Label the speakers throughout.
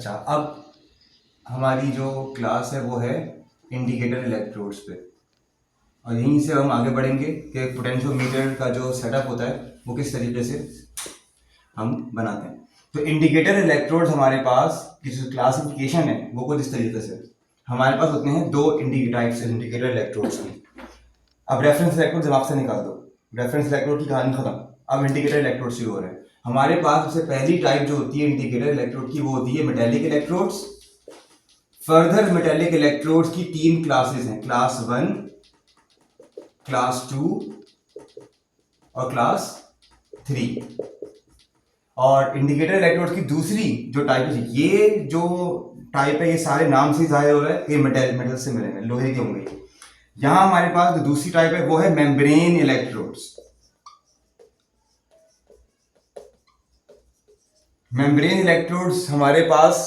Speaker 1: अच्छा, अब हमारी जो क्लास है वो है इंडिकेटर इलेक्ट्रोड्स पे, और यहीं से हम आगे बढ़ेंगे कि पोटेंशियोमीटर का जो सेटअप होता है वो किस तरीके से हम बनाते हैं। तो इंडिकेटर इलेक्ट्रोड्स हमारे पास की जो क्लासिफिकेशन है वो कुछ इस तरीके से हमारे पास होते हैं। दो टाइप्स इंडिकेटर इलेक्ट्रोड्स की। अब रेफरेंस इलेक्ट्रोड दिमाग से निकाल दो, रेफरेंस इलेक्ट्रोड की कहानी खत्म। अब इंडिकेटर इलेक्ट्रोड शुरू हो रहे हैं। हमारे पास सबसे पहली टाइप जो होती है इंडिकेटर इलेक्ट्रोड की वो होती है metallic electrodes. Further metallic electrodes की तीन क्लासेस हैं, क्लास 1, क्लास 2 और क्लास 3। और इंडिकेटर इलेक्ट्रोड्स की दूसरी जो टाइप है, ये जो टाइप है ये सारे नाम से जाहिर हो रहा है, ये मेटल से मिलेंगे, लोहे के होंगे। यहां हमारे पास जो दूसरी टाइप है वो है मेम्ब्रेन इलेक्ट्रोड्स। मेम्ब्रेन इलेक्ट्रोड्स हमारे पास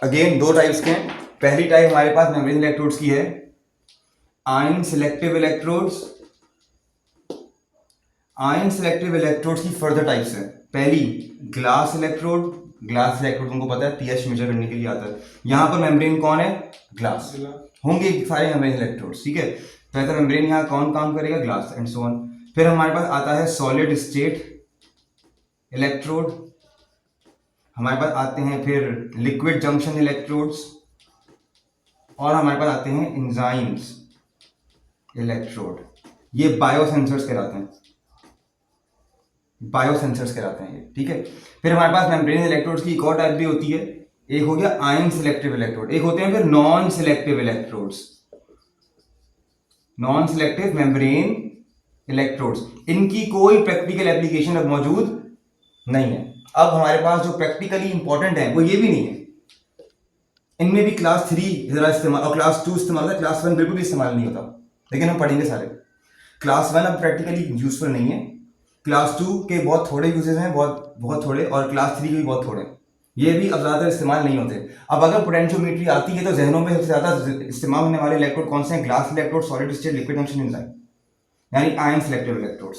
Speaker 1: अगेन दो टाइप्स के हैं। पहली टाइप हमारे पास मेम्ब्रेन इलेक्ट्रोड्स की है ion selective electrodes. Ion selective electrodes की फर्दर टाइप्स है। पहली ग्लास इलेक्ट्रोड। ग्लास इलेक्ट्रोड तुमको पता है पीएच मेजर करने के लिए आता है। यहां पर मेम्ब्रेन कौन है? ग्लास। होंगे सारे मेम्ब्रेन इलेक्ट्रोड्स, ठीक है। तो ऐसा मेम्ब्रेन यहां कौन काम करेगा? Glass and so on. फिर हमारे पास आता है सॉलिड स्टेट इलेक्ट्रोड। हमारे पास आते हैं फिर लिक्विड जंक्शन इलेक्ट्रोड्स, और हमारे पास आते हैं एंजाइम्स इलेक्ट्रोड। ये बायोसेंसर्स कहलाते हैं, बायोसेंसर्स कहलाते हैं ये, ठीक है। फिर हमारे पास मेम्ब्रेन इलेक्ट्रोड्स की एक और टाइप भी होती है। एक हो गया आयन सिलेक्टिव इलेक्ट्रोड, एक होते हैं फिर non selective electrodes, non selective membrane electrodes. इनकी कोई प्रैक्टिकल एप्लीकेशन अब मौजूद नहीं है। अब हमारे पास जो प्रैक्टिकली इंपॉर्टेंट है वो ये भी नहीं है। इनमें भी क्लास 3 जरा इस्तेमाल और क्लास 2 इस्तेमाल होता है, क्लास 1 बिल्कुल भी इस्तेमाल नहीं होता, लेकिन हम पढ़ेंगे सारे। क्लास 1 अब प्रैक्टिकली यूजफुल नहीं है। क्लास 2 के बहुत थोड़े यूजेस हैं, बहुत बहुत थोड़े, और क्लास 3 के भी बहुत थोड़े। ये भी अब ज़्यादा इस्तेमाल नहीं होते। अब अगर पोटेंशियोमीट्री आती है तो जहनों में सबसे ज़्यादा इस्तेमाल होने वाले इलेक्ट्रोड कौन से हैं? Glass electrode, solid state, liquid junction enzyme, यानी आयन सिलेक्टिव इलेक्ट्रोड्स,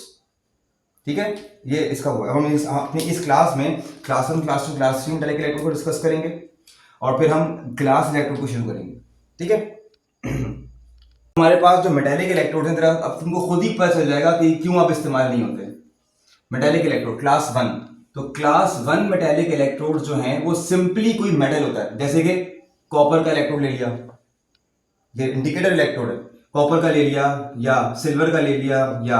Speaker 1: ठीक है। ये इसका हुआ है। हम अपनी इस क्लास में class 1, class 2, class 3 metallic electrode को डिस्कस करेंगे, और फिर हम ग्लास इलेक्ट्रोड को शुरू करेंगे, ठीक है। हमारे पास जो मेटेलिक इलेक्ट्रोड हैं, अब तुमको खुद ही पता चल जाएगा कि क्यों अब इस्तेमाल नहीं होते। मेटेलिक इलेक्ट्रोड क्लास 1, तो क्लास 1 मेटेलिक इलेक्ट्रोड जो हैं वो सिंपली कोई मेटल होता है, जैसे कि कॉपर का इलेक्ट्रोड ले लिया, ये इंडिकेटर इलेक्ट्रोड है, कॉपर का ले लिया या सिल्वर का ले लिया या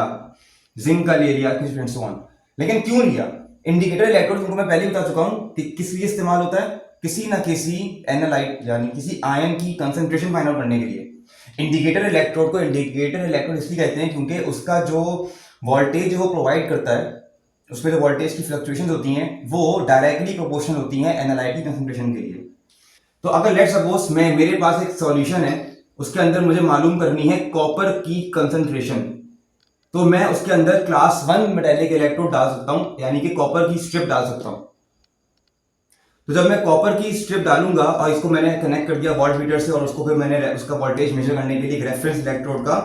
Speaker 1: जिंक का ले लिया, कुछ सो ऑन। लेकिन क्यों लिया? इंडिकेटर इलेक्ट्रोड तुमको मैं पहले बता चुका हूं कि किस लिए इस्तेमाल होता है, किसी ना किसी एनालाइट यानी किसी आयन की कंसंट्रेशन फाइंड आउट करने के लिए। इंडिकेटर इलेक्ट्रोड को इंडिकेटर इलेक्ट्रोड इसलिए कहते हैं क्योंकि उसका जो वोल्टेज वो प्रोवाइड करता है, उसमें जो वोल्टेज की फ्लक्चुएशन होती हैं वो डायरेक्टली प्रोपोर्शनल होती हैं एनालाइट की कंसंट्रेशन के लिए। तो अगर लेट्स सपोज मेरे पास एक सॉल्यूशन है, उसके अंदर मुझे मालूम करनी है कॉपर की कंसंट्रेशन, तो मैं उसके अंदर क्लास 1 मेटेलिक इलेक्ट्रोड डाल सकता हूं, यानी कि कॉपर की स्ट्रिप डाल सकता हूं। तो जब मैं कॉपर की स्ट्रिप डालूंगा और इसको मैंने कनेक्ट कर दिया वॉल्ट मीटर से, और उसको फिर मैंने उसका वोल्टेज मेजर करने के लिए एक रेफरेंस इलेक्ट्रोड का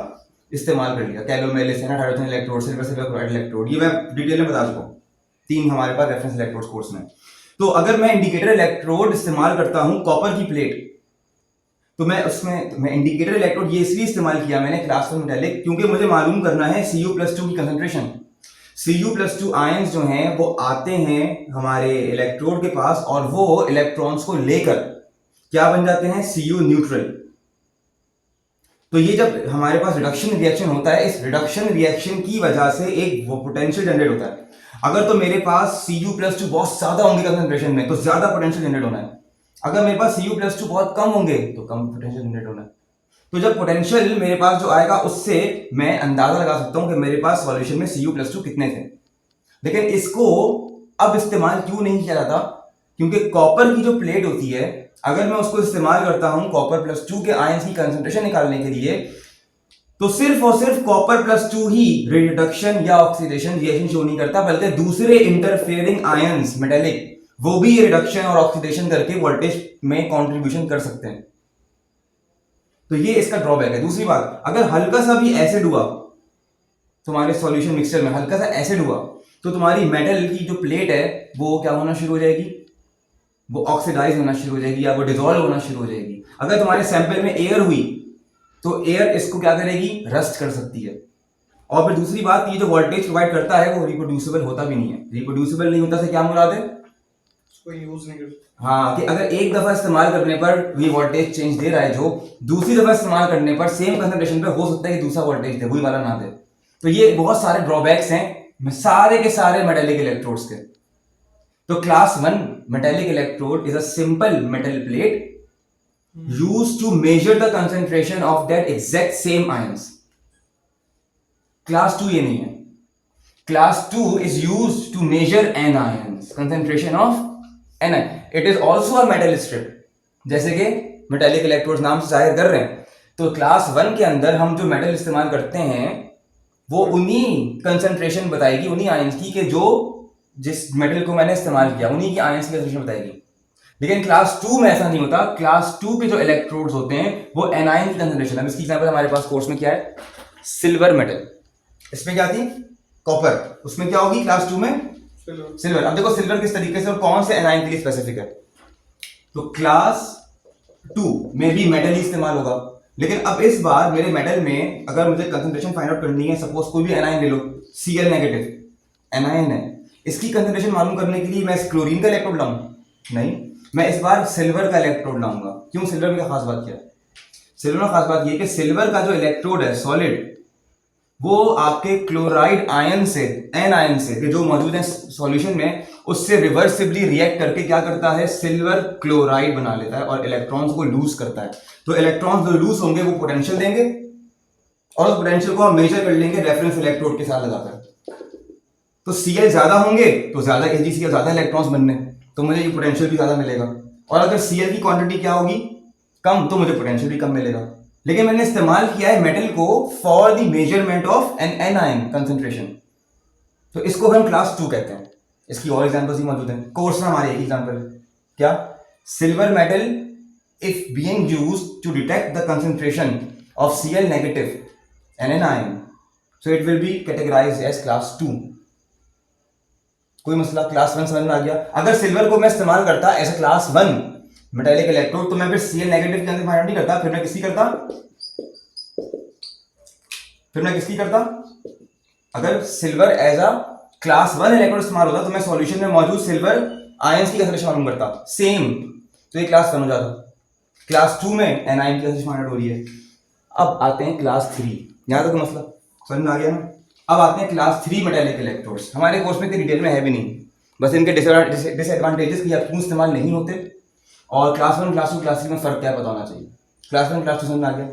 Speaker 1: इस्तेमाल कर लिया, कैलोमेलिस है ना, hydrogen electrode, silver chloride electrode, ये मैं डिटेल में बता चुका हूं, 3 हमारे पास रेफरेंस इलेक्ट्रोड कोर्स में। तो अगर मैं इंडिकेटर इलेक्ट्रोड इस्तेमाल करता हूं कॉपर की प्लेट, तो मैं इंडिकेटर इलेक्ट्रोड ये इसलिए इस्तेमाल किया मैंने क्लास 1 मेटेलिक, क्योंकि मुझे मालूम करना है Cu+2 की कंसंट्रेशन। Cu+2 आयंस जो हैं वो आते हैं हमारे इलेक्ट्रोड के पास, और वो इलेक्ट्रॉन्स को लेकर क्या बन जाते हैं? Cu neutral. तो ये जब हमारे पास रिडक्शन रिएक्शन होता है, इस रिडक्शन रिएक्शन की वजह से एक वो पोटेंशियल जनरेट होता है। अगर तो मेरे पास Cu+2 बहुत ज्यादा होंगे कंसंट्रेशन में, तो ज्यादा पोटेंशियल जनरेट होना है। अगर मेरे पास Cu+2 बहुत कम होंगे तो कम पोटेंशियल जनरेट होना है। तो जब पोटेंशियल मेरे पास जो आएगा उससे मैं अंदाजा लगा सकता हूं कि मेरे पास सॉल्यूशन में Cu+2 कितने थे। लेकिन इसको अब इस्तेमाल क्यों नहीं किया जाता? क्योंकि कॉपर की जो प्लेट होती है, अगर मैं उसको इस्तेमाल करता हूं Cu+2 के आयंस की कंसंट्रेशन निकालने के लिए, तो सिर्फ और सिर्फ Cu+2 ही रिडक्शन या ऑक्सीडेशन रिएक्शन शो नहीं करता, बल्कि दूसरे इंटरफेयरिंग आयंस मेटेलिक वो भी रिडक्शन और ऑक्सीडेशन करके वोल्टेज में कंट्रीब्यूशन कर सकते हैं। तो ये इसका ड्रॉबैक है। दूसरी बात, अगर हल्का सा भी एसिड हुआ तुम्हारे सॉल्यूशन मिक्सचर में, हल्का सा एसिड हुआ, तो तुम्हारी मेटल की जो प्लेट है वो क्या होना शुरू हो जाएगी? वो ऑक्सीडाइज होना शुरू हो जाएगी या वो डिजोल्व होना शुरू हो जाएगी। अगर तुम्हारे सैंपल में एयर हुई तो एयर इसको क्या करेगी, रस्ट कर सकती है। और फिर दूसरी बात, ये जो वोल्टेज प्रोवाइड करता है वो रिप्रोड्यूसिबल होता भी नहीं है। रिप्रोड्यूसिबल नहीं होता से क्या मुराद है,
Speaker 2: कोई यूज नहीं कर,
Speaker 1: हाँ, कि अगर एक दफा इस्तेमाल करने पर ये वोल्टेज चेंज दे रहा है, जो दूसरी दफा इस्तेमाल करने पर सेम कंसंट्रेशन पे हो सकता है कि दूसरा वोल्टेज दे, वही वाला ना दे। तो ये बहुत सारे ड्रॉबैक्स हैं सारे के सारे मेटेलिक इलेक्ट्रोड्स के। तो class 1 metallic electrode is a simple metal plate used to measure the concentration of that exact same ions. Class 2 ये नहीं है। Class 2 is used to measure anions, concentration of anion. It is also a metal strip. जैसे कि metallic electrodes नाम से जाहिर कर रहे हैं। तो क्लास 1 के अंदर हम जो मेटल इस्तेमाल करते हैं वो उन्हीं कंसंट्रेशन बताएगी, उन्हीं आयंस की, कि जो जिस मेटल को मैंने इस्तेमाल किया उन्हीं की आयंस की कंसंट्रेशन बताएगी। लेकिन क्लास 2 में ऐसा नहीं होता। क्लास 2 के जो इलेक्ट्रोड्स होते हैं वो एनायन की कंसंट्रेशन है। इसकी एग्जांपल हमारे पास कोर्स में क्या है, सिल्वर मेटल, इसमें क्या थी, कॉपर, उसमें क्या होगी क्लास 2 में, सिल्वर। अब देखो सिल्वर किस तरीके से और कौन से एनायन के लिए स्पेसिफिक है। तो क्लास 2 में भी मेटल ही इस्तेमाल होगा, लेकिन अब इस बार मेरे मेटल में अगर मुझे कंसंट्रेशन फाइंड आउट करनी है, सपोज कोई भी एनायन ले लो, Cl नेगेटिव एनायन है, इसकी कंसंट्रेशन मालूम करने के लिए मैं क्लोरीन का इलेक्ट्रोड लाऊं, नहीं, मैं इस बार सिल्वर का इलेक्ट्रोड लाऊंगा। क्यों, सिल्वर में क्या खास बात क्या है, सिल्वर में खास बात ये कि सिल्वर का जो इलेक्ट्रोड है सॉलिड, वो आपके क्लोराइड आयन से, एन आयन से, कि जो मौजूद है सॉल्यूशन में, उससे रिवर्सिबली रिएक्ट करके क्या करता है, सिल्वर क्लोराइड बना लेता है और इलेक्ट्रॉन्स को लूज करता है। तो इलेक्ट्रॉन्स जो लूज होंगे वो पोटेंशियल देंगे और उस पोटेंशियल को हम मेजर कर लेंगे रेफरेंस इलेक्ट्रोड के साथ लगाकर। तो Cl ज्यादा होंगे तो ज्यादा AgCl, ज्यादा इलेक्ट्रॉन्स बनने, तो मुझे ये पोटेंशियल भी ज्यादा मिलेगा। और अगर Cl की क्वांटिटी क्या होगी, कम, तो मुझे पोटेंशियल भी कम मिलेगा। लेकिन मैंने इस्तेमाल किया है मेटल को for the measurement of an anion concentration, तो इसको हम क्लास 2 कहते हैं। इसकी और एग्जांपल्स भी मौजूद हैं कोर्स में, हमारे एक एग्जांपल क्या, silver metal if being used to detect the concentration of Cl negative an anion, so it will be categorized as class 2। कोई मसला, क्लास 1 समझ में आ गया। अगर सिल्वर को मैं इस्तेमाल करता as a class 1 metallic electrode, तो मैं फिर Cl नेगेटिव के अंदर फाइंड आउट नहीं करता, फिर मैं किसकी करता, अगर silver as a class 1 electrode इस्तेमाल होता तो मैं सॉल्यूशन में मौजूद सिल्वर आयंस की कंसंट्रेशन मालूम करता, सेम, तो ये क्लास 1 हो जाता। क्लास 2 में एनायन की कंसंट्रेशन फाइंड आउट हो रही है। अब आते हैं क्लास 3, यहां तक मसला समझ में आ गया ना। अब आते हैं क्लास 3 मेटालिक इलेक्ट्रोड्स। हमारे कोर्स में इतनी डिटेल में है भी नहीं, बस इनके डिसएडवांटेजेस कि क्यों इस्तेमाल नहीं होते और क्लास 1, क्लास 2, क्लास 3 में फर्क क्या पता होना चाहिए। क्लास 1, क्लास 2 समझ में आ गया।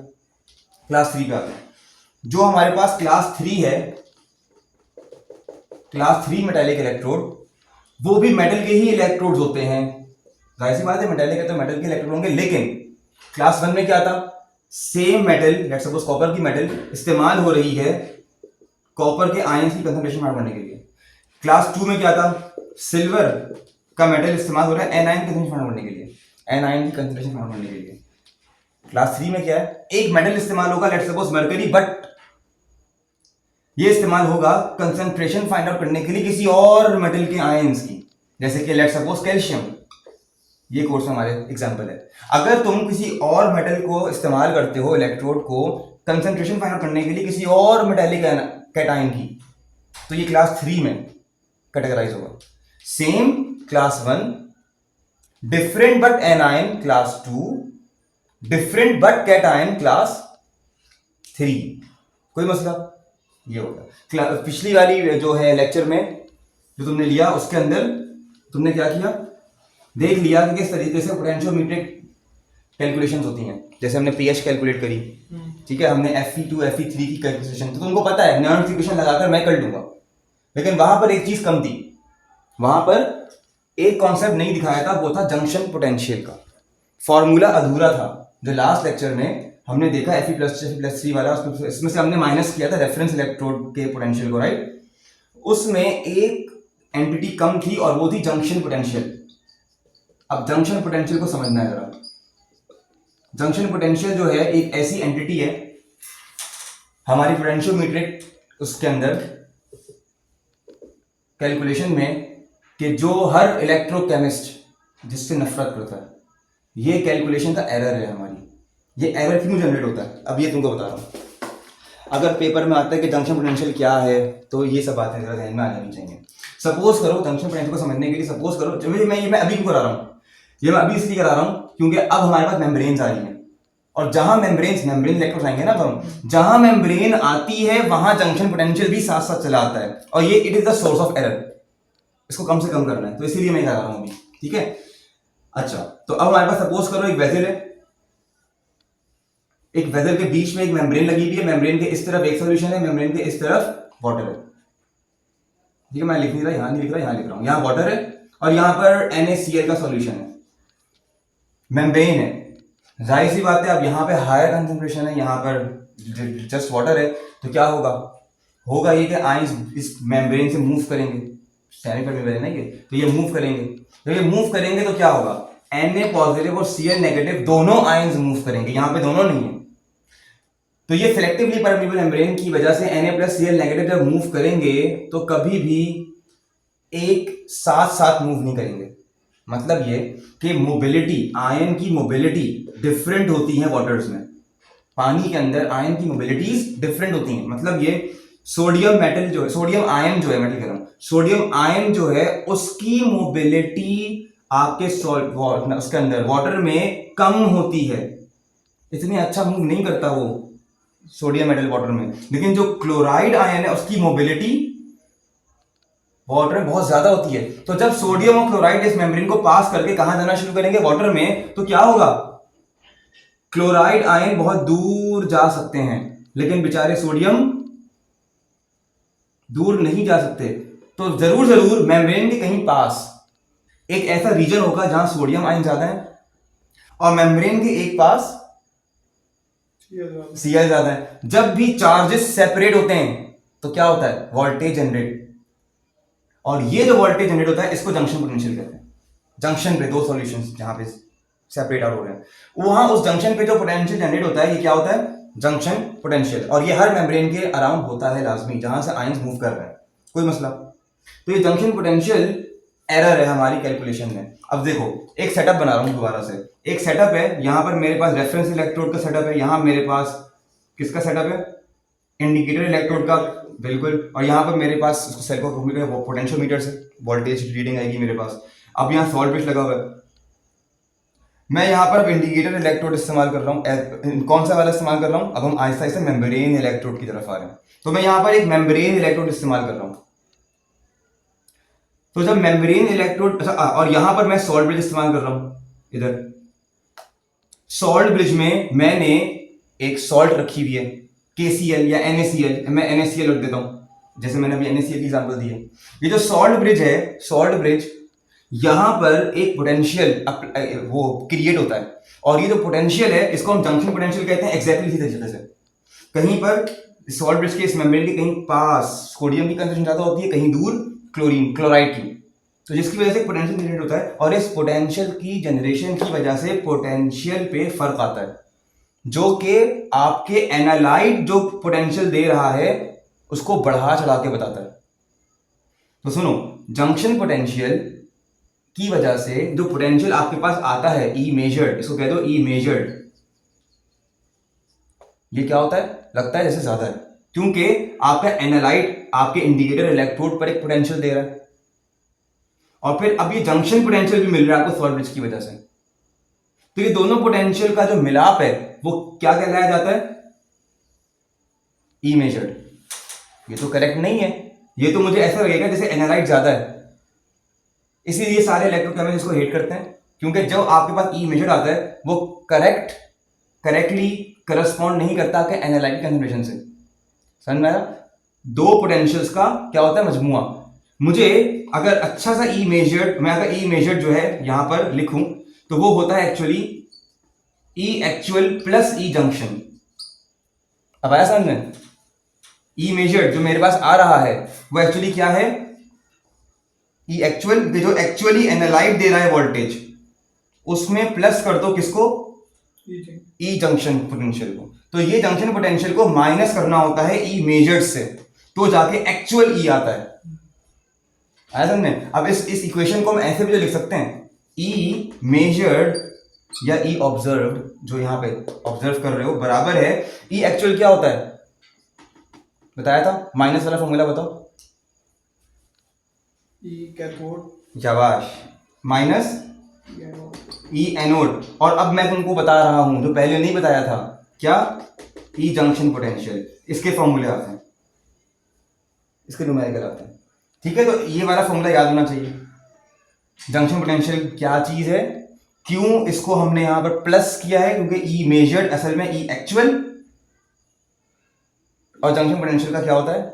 Speaker 1: क्लास 3 पे आते हैं। जो हमारे पास क्लास 3 है, क्लास 3 मेटालिक इलेक्ट्रोड, वो भी मेटल के ही इलेक्ट्रोड्स होते हैं। जाहिर सी बात है, मेटालिक है तो मेटल के इलेक्ट्रोड होंगे। लेकिन क्लास 1 में क्या था, same metal, let's suppose copper की मेटल इस्तेमाल हो रही है कॉपर के आयंस की कंसंट्रेशन फाइंड करने के लिए। क्लास 2 में क्या था, सिल्वर का मेटल इस्तेमाल हो रहा है एनायन की कंसंट्रेशन फाइंड करने के लिए, एनायन की कंसंट्रेशन फाइंड करने के लिए। क्लास 3 में क्या है, एक मेटल इस्तेमाल होगा, लेट्स सपोज मरकरी, बट ये इस्तेमाल होगा कंसंट्रेशन फाइंड आउट करने के लिए किसी और मेटल के आयंस की, जैसे कि लेट्स सपोज कैल्शियम। ये कोर्स में हमारे एग्जांपल है। अगर तुम किसी और मेटल को इस्तेमाल करते हो, इलेक्ट्रोड को कंसंट्रेशन फाइंड आउट करने के लिए किसी और मेटालिक कैटायन की, तो ये क्लास 3 में कैटेगराइज होगा। Same class 1, different but anion class 2, different but cation class 3। कोई मसला, ये होगा। पिछली वाली जो है लेक्चर में जो तुमने लिया, उसके अंदर तुमने क्या किया, देख लिया कि किस तरीके से पोटेंशियोमीट्रिक कैलकुलेशंस होती हैं। जैसे हमने पीएच कैलकुलेट करी, ठीक है, हमने Fe2 Fe3 की कैलकुलेशन, तो तुमको पता है नॉन इक्वेशन लगाकर मैं कर लूंगा। लेकिन वहां पर एक चीज कम थी, वहां पर एक कॉन्सेप्ट नहीं दिखाया था, वो था जंक्शन पोटेंशियल का। फॉर्मूला अधूरा था। जो लास्ट लेक्चर में हमने देखा Fe+3 वाला, इसमें से हमने माइनस किया था रेफरेंस इलेक्ट्रोड के पोटेंशियल को, राइट। उसमें एक एंटिटी कम थी और वो थी जंक्शन पोटेंशियल। अब जंक्शन पोटेंशियल को समझना है जरा। जंक्शन पोटेंशियल जो है एक ऐसी एंटिटी है हमारी पोटेंशियोमीट्रिक उसके अंदर कैलकुलेशन में, कि जो हर इलेक्ट्रोकेमिस्ट जिससे नफरत करता है। ये कैलकुलेशन का एरर है हमारी। ये एरर क्यों जनरेट होता है, अब ये तुमको बता रहा हूँ। अगर पेपर में आता है कि जंक्शन पोटेंशियल क्या है, तो ये सब बातें जरा ध्यान में आ जानी चाहिए। सपोज करो, जंक्शन पोटेंशियल को समझने के लिए सपोज करो, मैं अभी क्यों करा रहा हूँ, ये मैं अभी इसलिए करा रहा हूँ क्योंकि अब हमारे पास मेम्ब्रेन्स आ रही हैं, और जहां मेम्ब्रेन इलेक्ट्रोड्स आएंगे ना, हम जहां मेम्ब्रेन आती है वहां जंक्शन पोटेंशियल भी साथ साथ चला आता है, और ये it is the source of error. इसको कम से कम करना है, तो इसीलिए मैं करा रहा हूँ अभी, ठीक है। अच्छा, तो अब हमारे पास सपोज करो एक वेसल है, एक वेसल के बीच में एक मेम्ब्रेन लगी हुई है, मेम्ब्रेन के इस तरफ एक सॉल्यूशन है, मेम्ब्रेन के इस तरफ वाटर है, ठीक है। मैं लिख नहीं रहा, यहां नहीं लिख रहा, यहां लिख रहा हूं। यहां वाटर है और यहां पर NaCl का सॉल्यूशन है, मेम्ब्रेन है। जाहिर सी बात है, अब यहां पे हायर कंसंट्रेशन है, यहां पर जस्ट वाटर है, तो क्या होगा ये कि आयंस इस मेम्ब्रेन से मूव करेंगे, मेम्ब्रेन है ये, तो ये मूव करेंगे। तो ये मूव करेंगे तो क्या होगा, Na पॉजिटिव और Cl नेगेटिव दोनों आयंस मूव करेंगे, यहां पे दोनों नहीं है। तो ये सिलेक्टिवली परमिएबल मेम्ब्रेन की वजह से Na प्लस Cl नेगेटिव जब मूव करेंगे तो कभी भी एक साथ साथ मूव नहीं करेंगे। मतलब ये कि मोबिलिटी, आयन की मोबिलिटी डिफरेंट होती है वाटर्स में। पानी के अंदर आयन की मोबिलिटीज डिफरेंट होती हैं। मतलब ये सोडियम मेटल जो है, सोडियम आयन जो है, मैं कह रहा हूं सोडियम आयन जो है, उसकी मोबिलिटी आपके उसके अंदर वाटर में कम होती है, इतनी अच्छा मूव नहीं करता वो सोडियम मेटल वाटर में। लेकिन जो क्लोराइड आयन है उसकी मोबिलिटी वाटर में बहुत ज्यादा होती है। तो जब सोडियम और क्लोराइड इस मेम्ब्रेन को पास करके कहां जाना शुरू करेंगे, वाटर में, तो क्या होगा, क्लोराइड आयन बहुत दूर जा सकते हैं, लेकिन बेचारे सोडियम दूर नहीं जा सकते। तो जरूर मेम्ब्रेन के कहीं पास एक ऐसा रीजन होगा जहां सोडियम आयन ज्यादा है, और मेम्ब्रेन के एक पास Cl ज्यादा है। जब भी चार्जेस सेपरेट होते हैं तो क्या होता है, वोल्टेज जनरेट, और ये जो वोल्टेज जनरेट होता है इसको जंक्शन पोटेंशियल कहते हैं। जंक्शन पे दो सॉल्यूशंस जहां पे सेपरेट आउट हो रहे हैं, वहां उस जंक्शन पे जो पोटेंशियल जनरेट होता है, ये क्या होता है, जंक्शन पोटेंशियल। और ये हर मेम्ब्रेन के अराउंड होता है लाजमी, जहां से आयंस मूव कर रहे हैं, कोई मसला। तो ये जंक्शन पोटेंशियल एरर है हमारी कैलकुलेशन में। अब देखो, एक सेटअप बना रहा हूं दोबारा से। एक सेटअप है, यहां पर मेरे पास रेफरेंस इलेक्ट्रोड का सेटअप है, यहां मेरे पास किसका सेटअप है, इंडिकेटर इलेक्ट्रोड का, बिल्कुल। और यहां पर मेरे पास सेल को पोटेंशियोमीटर से वोल्टेज रीडिंग आएगी मेरे पास। अब यहां सॉल्ट ब्रिज लगा हुआ है, मैं यहां पर इंडिकेटर इलेक्ट्रोड इस्तेमाल कर रहा हूं। कौन सा वाला इस्तेमाल कर रहा हूं, अब हम आहिस्ता आहिस्ता मेम्ब्रेन इलेक्ट्रोड की तरफ आ रहे हैं। तो मैं यहां पर एक मेम्ब्रेन इलेक्ट्रोड इस्तेमाल कर रहा हूं। तो जब मेम्ब्रेन इलेक्ट्रोड, और यहां पर मैं सॉल्ट ब्रिज इस्तेमाल कर रहा हूं। इधर सॉल्ट ब्रिज में मैंने एक सॉल्ट रखी हुई है, KCl या NaCl, मैं NaCl रख देता हूं, जैसे मैंने अभी NaCl की एग्जांपल दी है। ये जो सॉल्ट ब्रिज है, सॉल्ट ब्रिज, यहां पर एक पोटेंशियल वो क्रिएट होता है, और ये जो पोटेंशियल है इसको हम जंक्शन पोटेंशियल कहते हैं। एग्जैक्टली इसी तरीके से कहीं पर सॉल्ट ब्रिज के इस मेम्ब्रेन के कहीं पास सोडियम की कंसंट्रेशन ज्यादा होती है, कहीं दूर क्लोराइड की, तो जिसकी वजह से पोटेंशियल जनरेट होता है। और इस पोटेंशियल की जनरेशन की वजह से पोटेंशियल पे फर्क आता है, जो कि आपके एनालाइट जो पोटेंशियल दे रहा है उसको बढ़ा चढ़ा के बताता है। तो सुनो, जंक्शन पोटेंशियल की वजह से जो पोटेंशियल आपके पास आता है, ई मेजर्ड, इसको कह दो ई मेजर्ड, ये क्या होता है, लगता है जैसे ज्यादा है, क्योंकि आपका एनालाइट आपके इंडिकेटर इलेक्ट्रोड पर एक पोटेंशियल दे रहा है, और फिर अब ये जंक्शन पोटेंशियल भी मिल रहा है आपको सॉल्ट ब्रिज की वजह से। तो ये दोनों पोटेंशियल का जो मिलाप है वो क्या कहलाया जाता है, ई मेजर्ड। ये तो करेक्ट नहीं है, ये तो मुझे ऐसा लगेगा जैसे एनालाइट ज्यादा है। इसीलिए सारे इलेक्ट्रोकेमिस्ट इसको हेट करते हैं, क्योंकि जब आपके पास ई मेजर्ड आता है वो करेक्टली करस्पॉन्ड नहीं करता आपके एनालाइट कंसंट्रेशन से। समझ में आया? दो पोटेंशियल्स का क्या होता है, मजमुआ। मुझे अगर अच्छा सा ई मेजर्ड, मैं अगर ई मेजर्ड जो है यहां पर लिखूं तो वो होता है एक्चुअली ई एक्चुअल प्लस ई जंक्शन। अब आया समझ में? ई मेजर्ड जो मेरे पास आ रहा है वो एक्चुअली क्या है, ई एक्चुअल, जो एक्चुअली एनालाइट दे रहा है वोल्टेज, उसमें प्लस कर दो किसको, ई जंक्शन पोटेंशियल को। तो ये जंक्शन पोटेंशियल को माइनस करना होता है ई मेजर्ड से, तो जाके एक्चुअल ई आता है। आया समझ में? अब इस इक्वेशन को हम ऐसे भी तो लिख सकते हैं ई मेजर्ड या ई ऑब्जर्व्ड, जो यहाँ पे ऑब्जर्व कर रहे हो, बराबर है ई एक्चुअल क्या होता है, बताया था, माइनस वाला फॉर्मूला बताओ।
Speaker 2: E cathode,
Speaker 1: शाबाश, माइनस
Speaker 2: E anode.
Speaker 1: ई एनोड। और अब मैं तुमको बता रहा हूं जो पहले नहीं बताया था, क्या, ई जंक्शन पोटेंशियल। इसके फॉर्मूले आते हैं, इसके न्यूमेरिकल आते हैं, ठीक है। तो ये वाला फॉर्मूला याद होना चाहिए। जंक्शन पोटेंशियल क्या चीज है, क्यों इसको हमने यहां पर प्लस किया है, क्योंकि ई मेजर्ड असल में ई एक्चुअल, और जंक्शन पोटेंशियल का क्या होता है,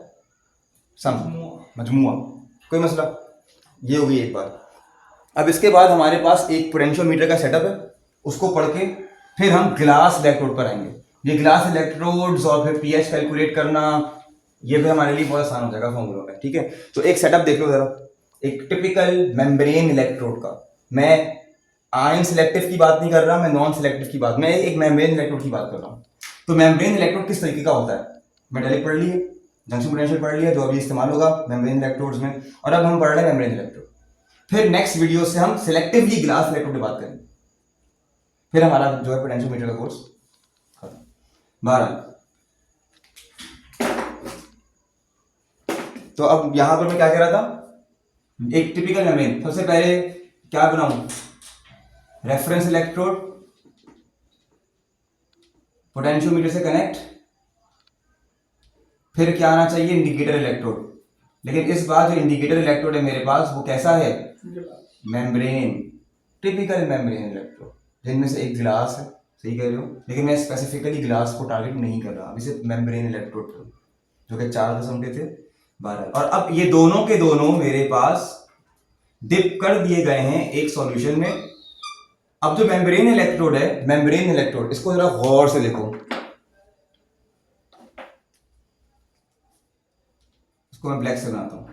Speaker 1: सम, मजमुआ। कोई मसला, ये हो गई एक बार। अब इसके बाद हमारे पास एक पोटेंशियोमीटर का सेटअप है, उसको पढ़ के फिर हम ग्लास इलेक्ट्रोड पर आएंगे। ये ग्लास इलेक्ट्रोड्स और फिर पीएच कैलकुलेट करना, ये भी हमारे लिए बहुत आसान हो जाएगा फॉर्मूलों में, ठीक है। तो एक सेटअप देख लो जरा, एक टिपिकल मेम्ब्रेन इलेक्ट्रोड का। मैं आयन सिलेक्टिव की बात नहीं कर रहा, मैं नॉन सिलेक्टिव की बात, मैं एक मेम्ब्रेन इलेक्ट्रोड की बात कर रहा हूँ। तो मेम्ब्रेन इलेक्ट्रोड किस तरीके का होता है, मेटालिक पढ़ लिए, जंक्शन पोटेंशियल पढ़ लिया जो अभी इस्तेमाल होगा मेम्ब्रेन इलेक्ट्रोड्स में, और अब हम पढ़ रहे हैं मेम्ब्रेन इलेक्ट्रोड। फिर नेक्स्ट वीडियो से हम सिलेक्टिवली ग्लास इलेक्ट्रोड की बात करेंगे, फिर हमारा जो है पोटेंशियोमीटर का कोर्स खत्म। 12। तो अब यहां पर मैं क्या कह रहा था, एक टिपिकल मेम्ब्रेन, सबसे पहले क्या बनाऊं, रेफरेंस इलेक्ट्रोड, पोटेंशियोमीटर से कनेक्ट, फिर क्या आना चाहिए, इंडिकेटर इलेक्ट्रोड। लेकिन इस बार जो इंडिकेटर इलेक्ट्रोड है मेरे पास वो कैसा है, मेम्ब्रेन, टिपिकल मेम्ब्रेन इलेक्ट्रोड, जिनमें से एक ग्लास है, सही कह रहे हो, लेकिन मैं स्पेसिफिकली ग्लास को टारगेट नहीं कर रहा, अभी सिर्फ मेम्ब्रेन इलेक्ट्रोड जो कि 4 किस्म के थे, 12। और अब ये दोनों के दोनों मेरे पास डिप कर दिए गए हैं एक सॉल्यूशन में। अब जो मेम्ब्रेन इलेक्ट्रोड है, मेम्ब्रेन इलेक्ट्रोड, इसको जरा गौर से देखो, इसको मैं ब्लैक से बनाता हूं।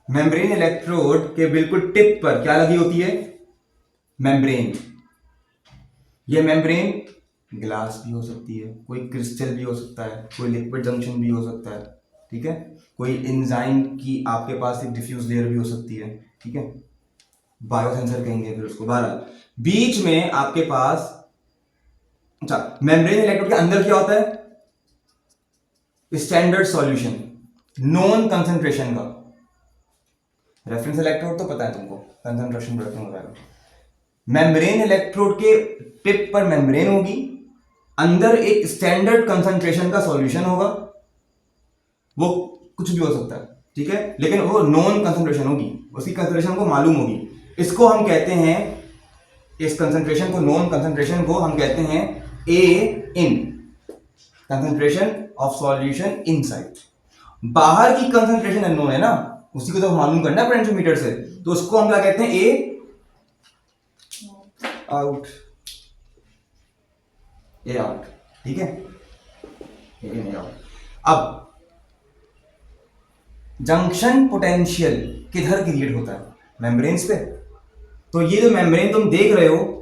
Speaker 1: मेम्ब्रेन इलेक्ट्रोड के बिल्कुल टिप पर क्या लगी होती है, मेम्ब्रेन। ये मेम्ब्रेन ग्लास भी हो सकती है, कोई क्रिस्टल भी हो सकता है, कोई लिक्विड जंक्शन भी हो सकता है, ठीक है, कोई एंजाइम की आपके पास एक डिफ्यूज लेयर भी हो सकती है, ठीक है, बायोसेंसर कहेंगे फिर उसको। 12 बीच में आपके पास, अच्छा, मेम्ब्रेन इलेक्ट्रोड के अंदर क्या होता है, स्टैंडर्ड सॉल्यूशन, नॉन कंसंट्रेशन का। रेफरेंस इलेक्ट्रोड तो पता है तुमको, कंसंट्रेशन प्रोडक्शन होता है। मेम्ब्रेन इलेक्ट्रोड के टिप पर मेम्ब्रेन होगी, अंदर एक स्टैंडर्ड कंसंट्रेशन का सॉल्यूशन होगा, वो कुछ भी हो सकता है, ठीक है, लेकिन वो नॉन कंसंट्रेशन होगी, उसकी कंसंट्रेशन को मालूम होगी। इसको हम कहते हैं, इस कंसंट्रेशन को, नॉन कंसंट्रेशन को हम कहते हैं ए इन, कंसंट्रेशन ऑफ सॉल्यूशन इनसाइड। बाहर की कंसंट्रेशन अननोन है ना, उसी को तो मालूम करना है पोटेंशियोमीटर से, तो उसको हम क्या कहते हैं, ए आउट, ए आउट, ठीक है, ए इन, ए आउट। अब जंक्शन पोटेंशियल किधर क्रिएट होता है, मेम्ब्रेन्स पे। तो ये जो मेम्ब्रेन तुम देख रहे हो,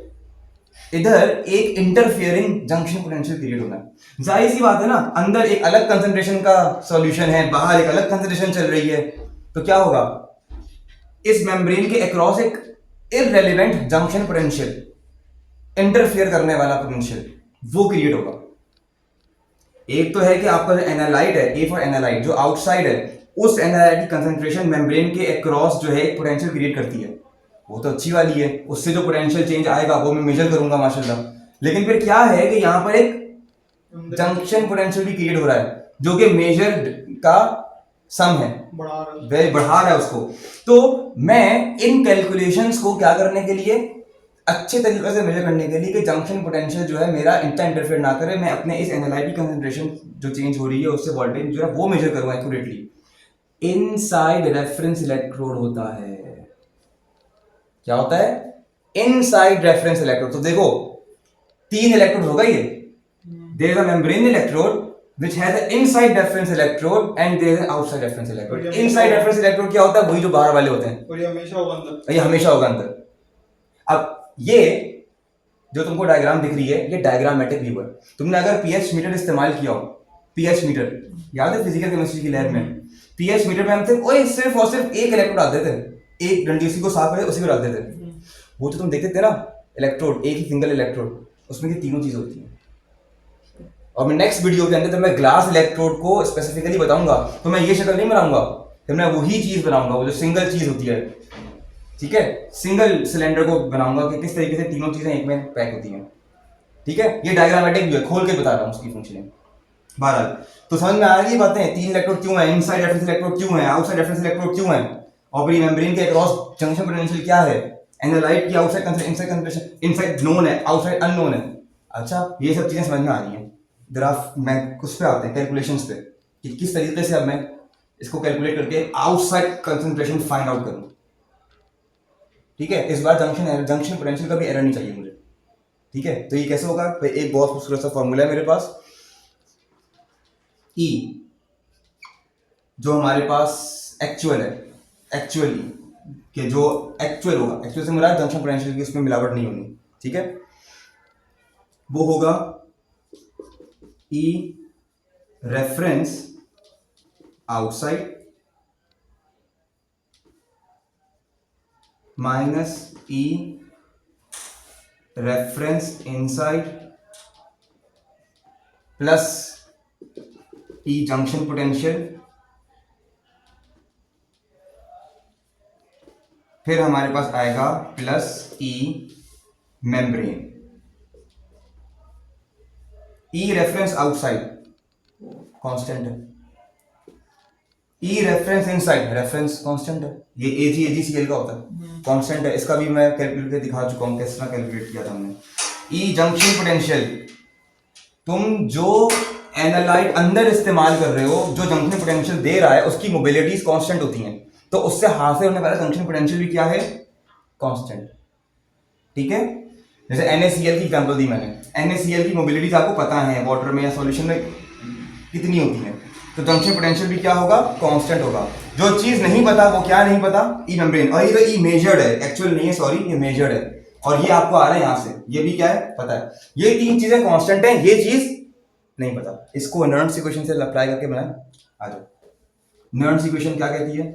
Speaker 1: इधर एक इंटरफियरिंग जंक्शन पोटेंशियल क्रिएट होना है। जाहिर सी बात है ना, अंदर एक अलग कंसंट्रेशन का सॉल्यूशन है, बाहर एक अलग कंसंट्रेशन चल रही है, तो क्या होगा, इस मेम्ब्रेन के अक्रॉस एक इररेलेवेंट जंक्शन पोटेंशियल, इंटरफियर करने वाला पोटेंशियल, वो क्रिएट होगा। एक तो है कि आपका जो एनालाइट है, ए फॉर एनालाइट, जो आउटसाइड है, उस एनालाइट की कंसंट्रेशन मेम्ब्रेन के अक्रॉस जो है एक पोटेंशियल क्रिएट करती है, वो तो अच्छी वाली है, उससे जो पोटेंशियल चेंज आएगा वो मैं मेजर करूंगा माशाल्लाह। लेकिन फिर क्या है कि यहाँ पर एक जंक्शन पोटेंशियल भी क्रिएट हो रहा है, जो कि मेजर का सम है, बढ़ा रहा है उसको। तो मैं इन कैलकुलेशंस को क्या करने के लिए, अच्छे तरीके से मेजर करने के लिए कि जंक्शन पोटेंशियल जो है मेरा इतना इंटरफेयर ना करे, मैं अपने इस एनालाइट की कंसंट्रेशन जो चेंज हो रही है उससे वोल्टेज जो है वो मेजर करूंगा एक्यूरेटली। इनसाइड रेफरेंस इलेक्ट्रोड होता है, क्या होता है, इनसाइड रेफरेंस इलेक्ट्रोड। तो देखो 3 इलेक्ट्रोड होगा ये, there is a membrane electrode which has an inside reference electrode and there is an outside reference electrode. Inside reference electrode क्या होता है, वही जो बाहर वाले होते हैं,
Speaker 2: और ये हमेशा होगा अंदर,
Speaker 1: ये हमेशा होगा अंदर। अब ये जो तुमको डायग्राम दिख रही है, ये डायग्रामेटिक व्यू है। तुमने अगर पीएच मीटर इस्तेमाल किया हो, पीएच मीटर याद है फिजिकल केमिस्ट्री की लैब में, पीएच मीटर पे हम सिर्फ और सिर्फ एक इलेक्ट्रोड डालते थे, एक डंडी उसी को साफ करके उसी को डालते थे। वो जो तुम देखते थे ना इलेक्ट्रोड, एक ही सिंगल इलेक्ट्रोड, उसमें की तीनों चीजें होती हैं। और मैं नेक्स्ट वीडियो के अंदर जब मैं ग्लास इलेक्ट्रोड को स्पेसिफिकली बताऊंगा तो मैं ये शक्ल नहीं बनाऊंगा, तो मैं वही चीज बनाऊंगा, वो जो सिंगल चीज होती है, ठीक है, सिंगल सिलेंडर को बनाऊंगा कि किस तरीके से तीनों चीजें एक में पैक होती हैं, ठीक है। ये डायग्रामेटिक भी है, खोल के बता रहा हूँ उसकी फंक्शनिंग। बहरहाल तो समझ में आ रही है बातें, तीन इलेक्ट्रोड क्यों है, इनसाइड रेफरेंस इलेक्ट्रोड क्यों है, आउटसाइड रेफरेंस इलेक्ट्रोड क्यों है, और फिर मेम्ब्रेन के अक्रॉस जंक्शन पोटेंशियल क्या है, एनालाइट की outside inside concentration, inside known है, आउटसाइड अननोन है। अच्छा, ये सब चीजें समझ में आ रही हैं। ग्राफ मैं कुछ पे आते हैं, कैलकुलेशंस पे, कि किस तरीके से अब मैं इसको कैलकुलेट करके आउटसाइड कंसंट्रेशन फाइंड आउट करूं, ठीक है। इस बार जंक्शन पोटेंशियल का भी एरर नहीं चाहिए मुझे, ठीक है। तो ये कैसे होगा, तो एक बहुत खूबसूरत सा फॉर्मूला है मेरे पास, E जो हमारे पास एक्चुअल है, एक्चुअली कि जो एक्चुअल होगा, एक्चुअल से मेरा जंक्शन पोटेंशियल की उसमें मिलावट नहीं होनी, ठीक है, वो होगा E reference outside minus E reference inside plus E junction potential, फिर हमारे पास आएगा plus E membrane. E reference outside constant है, E reference inside reference constant है, ये AgCl का होता है, कांस्टेंट है। इसका भी मैं कैलकुलेट करके दिखा चुका हूं कैसे कैलकुलेट किया था हमने। E जंक्शन पोटेंशियल, तुम जो एनालाइट अंदर इस्तेमाल कर रहे हो, जो जंक्शन पोटेंशियल दे रहा है, उसकी मोबिलिटीज कांस्टेंट होती हैं, तो उससे हासिल होने वाला जंक्शन पोटेंशियल भी क्या है, कांस्टेंट, ठीक है। जैसे NaCl की एग्जांपल दी मैंने, NaCl की मोबिलिटीज आपको पता है वाटर में या सॉल्यूशन में कितनी होती है, तो जंक्शन पोटेंशियल भी क्या होगा, कांस्टेंट होगा। जो चीज नहीं पता वो क्या नहीं पता, ई मेम्ब्रेन, और ये तो ई मेजर्ड है, एक्चुअल नहीं है, सॉरी, ये मेजर्ड है, और ये आपको आ रहा है यहाँ से, ये भी क्या है पता है। ये तीन चीजें कांस्टेंट हैं, ये चीज नहीं पता। इसको नर्न्स इक्वेशन से अप्लाई करके बनाए, आ जाओ। नर्न्स इक्वेशन क्या कहती है,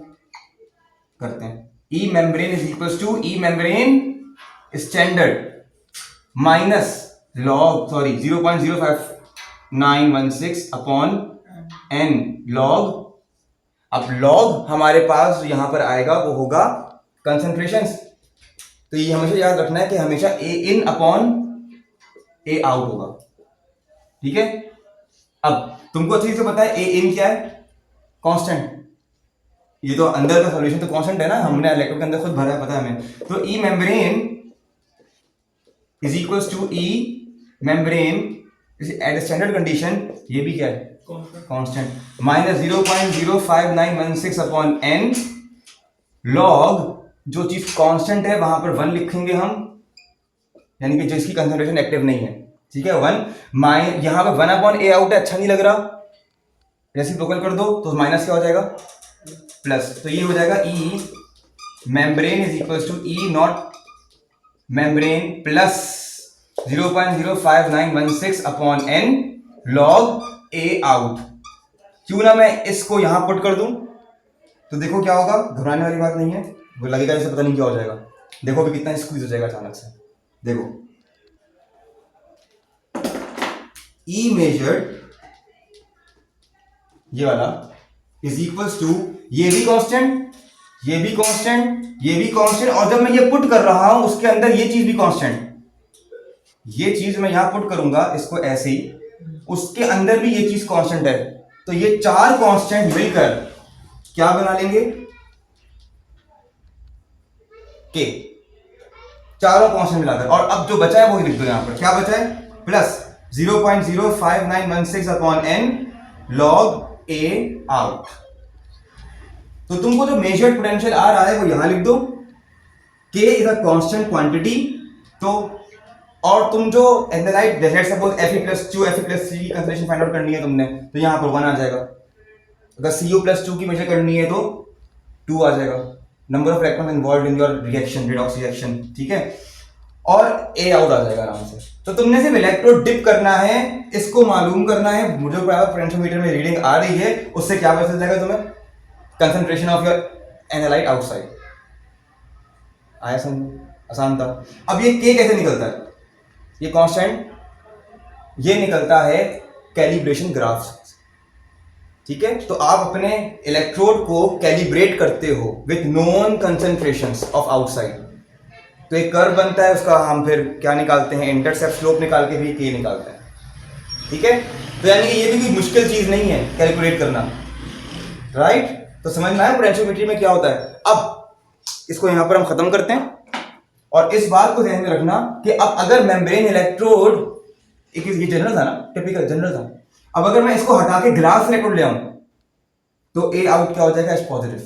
Speaker 1: करते हैं। E membrane is equals to E membrane standard minus log 0.05916 upon n log. अब लॉग हमारे पास यहां पर आएगा वो होगा कंसंट्रेशंस, तो ये हमेशा याद रखना है कि हमेशा A in upon A out होगा, ठीक है। अब तुमको अच्छी से पता है A in क्या है, कांस्टेंट, ये तो अंदर का सॉल्यूशन तो कांस्टेंट है ना, हमने इलेक्ट्रोड के अंदर खुद भरा है, पता है हमें। तो E membrane is equals to E membrane at standard condition, ये भी क्या है, constant, minus 0.05916 upon n log, जो चीज कांस्टेंट है वहां पर 1 लिखेंगे हम, यानी कि जिसकी कंसंट्रेशन एक्टिव नहीं है, ठीक है, 1 यहां पर 1 अपॉन A आउट है, अच्छा नहीं लग रहा, रेसिप्रोकल कर दो तो माइनस क्या हो जाएगा, प्लस, तो ये हो जाएगा E membrane is equals to E naught membrane plus 0.05916 upon n log A out. क्यों ना मैं इसको यहां पुट कर दूं, तो देखो क्या होगा, घबराने वाली बात नहीं है, वो लगेगा जैसे पता नहीं क्या हो जाएगा, देखो भी कितना स्क्वीज हो जाएगा अचानक से, देखो E मेजर्ड ये वाला इज इक्वल्स टू, ये भी कांस्टेंट, ये भी कांस्टेंट, ये भी कांस्टेंट, और जब मैं ये पुट कर रहा हूं उसके अंदर ये चीज भी कांस्टेंट, ये चीज मैं यहां पुट करूंगा इसको ऐसे ही, उसके अंदर भी ये चीज कांस्टेंट है, तो ये चार कांस्टेंट मिलकर क्या बना लेंगे, के, चारों कांस्टेंट मिलाकर। और अब जो बचा है वो लिख दो यहां पर, क्या बचा है, plus 0.05916 upon n log A out. तो तुमको जो मेजर्ड पोटेंशियल आ रहा है वो यहां लिख दो, K is a constant quantity, तो और तुम जो analyte let's suppose Fe+2 Fe+3 की कंसंट्रेशन फाइंड आउट करनी है तुमने, तो यहां पर 1 आ जाएगा, अगर Cu+2 की मेजर करनी है तो 2 आ जाएगा, number of electrons involved in your reaction, redox reaction, ठीक है, और A आउट आ जाएगा आराम से। तो तुमने सिर्फ इलेक्ट्रोड डिप करना है, इसको मालूम करना है, मुझे पोटेंशियोमीटर में रीडिंग आ रही है, उससे क्या पता चल जाएगा तुम्हें, concentration of your analyte outside. आया समझ? आसान था। अब ये के कैसे निकलता है? ये कांस्टेंट ये निकलता है कैलिब्रेशन ग्राफ से। ठीक है, तो आप अपने इलेक्ट्रोड को कैलिब्रेट करते हो with known concentrations of outside, तो एक कर्व बनता है, उसका हम फिर क्या निकालते हैं, इंटरसेप्ट स्लोप निकाल के भी के निकालते हैं। ठीक है, तो यानी कि ये भी कोई मुश्किल चीज नहीं है कैलकुलेट करना, राइट? तो समझ में आया पोटेंशियोमीट्री में क्या होता है। अब इसको यहां पर हम खत्म करते हैं और इस बात को ध्यान में रखना कि अब अगर मेम्ब्रेन इलेक्ट्रोड, एक ये जनरल था ना, टिपिकल जनरल था, अब अगर मैं इसको हटा के ग्लास इलेक्ट्रोड ले आऊं तो ए आउट क्या हो जाएगा, एच पॉजिटिव,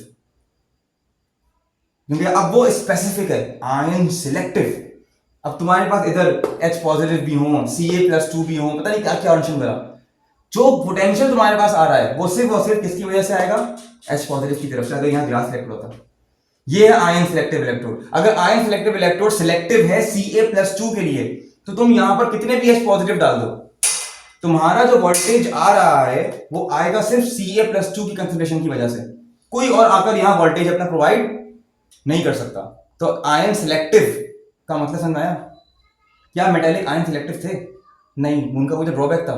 Speaker 1: क्योंकि अब वो स्पेसिफिक है, आयन सिलेक्टिव। अब तुम्हारे पास इधर एच पॉजिटिव भी हो, Ca+2 भी हो, पता नहीं क्या क्या ऑप्शन करा, जो पोटेंशियल तुम्हारे पास आ रहा है वो सिर्फ और सिर्फ किसकी वजह से आएगा, एच पॉजिटिव की तरफ से। अगर यहाँ ग्लास इलेक्ट्रोड होता, ये है आयन सिलेक्टिव इलेक्ट्रोड। अगर आयन सिलेक्टिव इलेक्ट्रोड सिलेक्टिव है Ca+2 के लिए, तो तुम यहां पर कितने भी एच पॉजिटिव डाल दो, तुम्हारा जो वोल्टेज आ रहा है वो आएगा सिर्फ Ca+2 की कंसंट्रेशन की वजह से, कोई और आकर यहां वोल्टेज अपना प्रोवाइड नहीं कर सकता। तो आयन सिलेक्टिव का मतलब समझ आया? क्या मेटेलिक आयन सिलेक्टिव थे? नहीं, उनका कोई ड्रॉबैक था,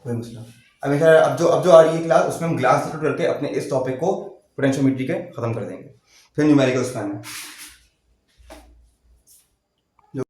Speaker 1: कोई मसला। अब जो आ रही है क्लास, उसमें हम ग्लास करके अपने इस टॉपिक को पोटेंशियोमीट्री के खत्म कर देंगे, फिर न्यूमेरिकल्स का है।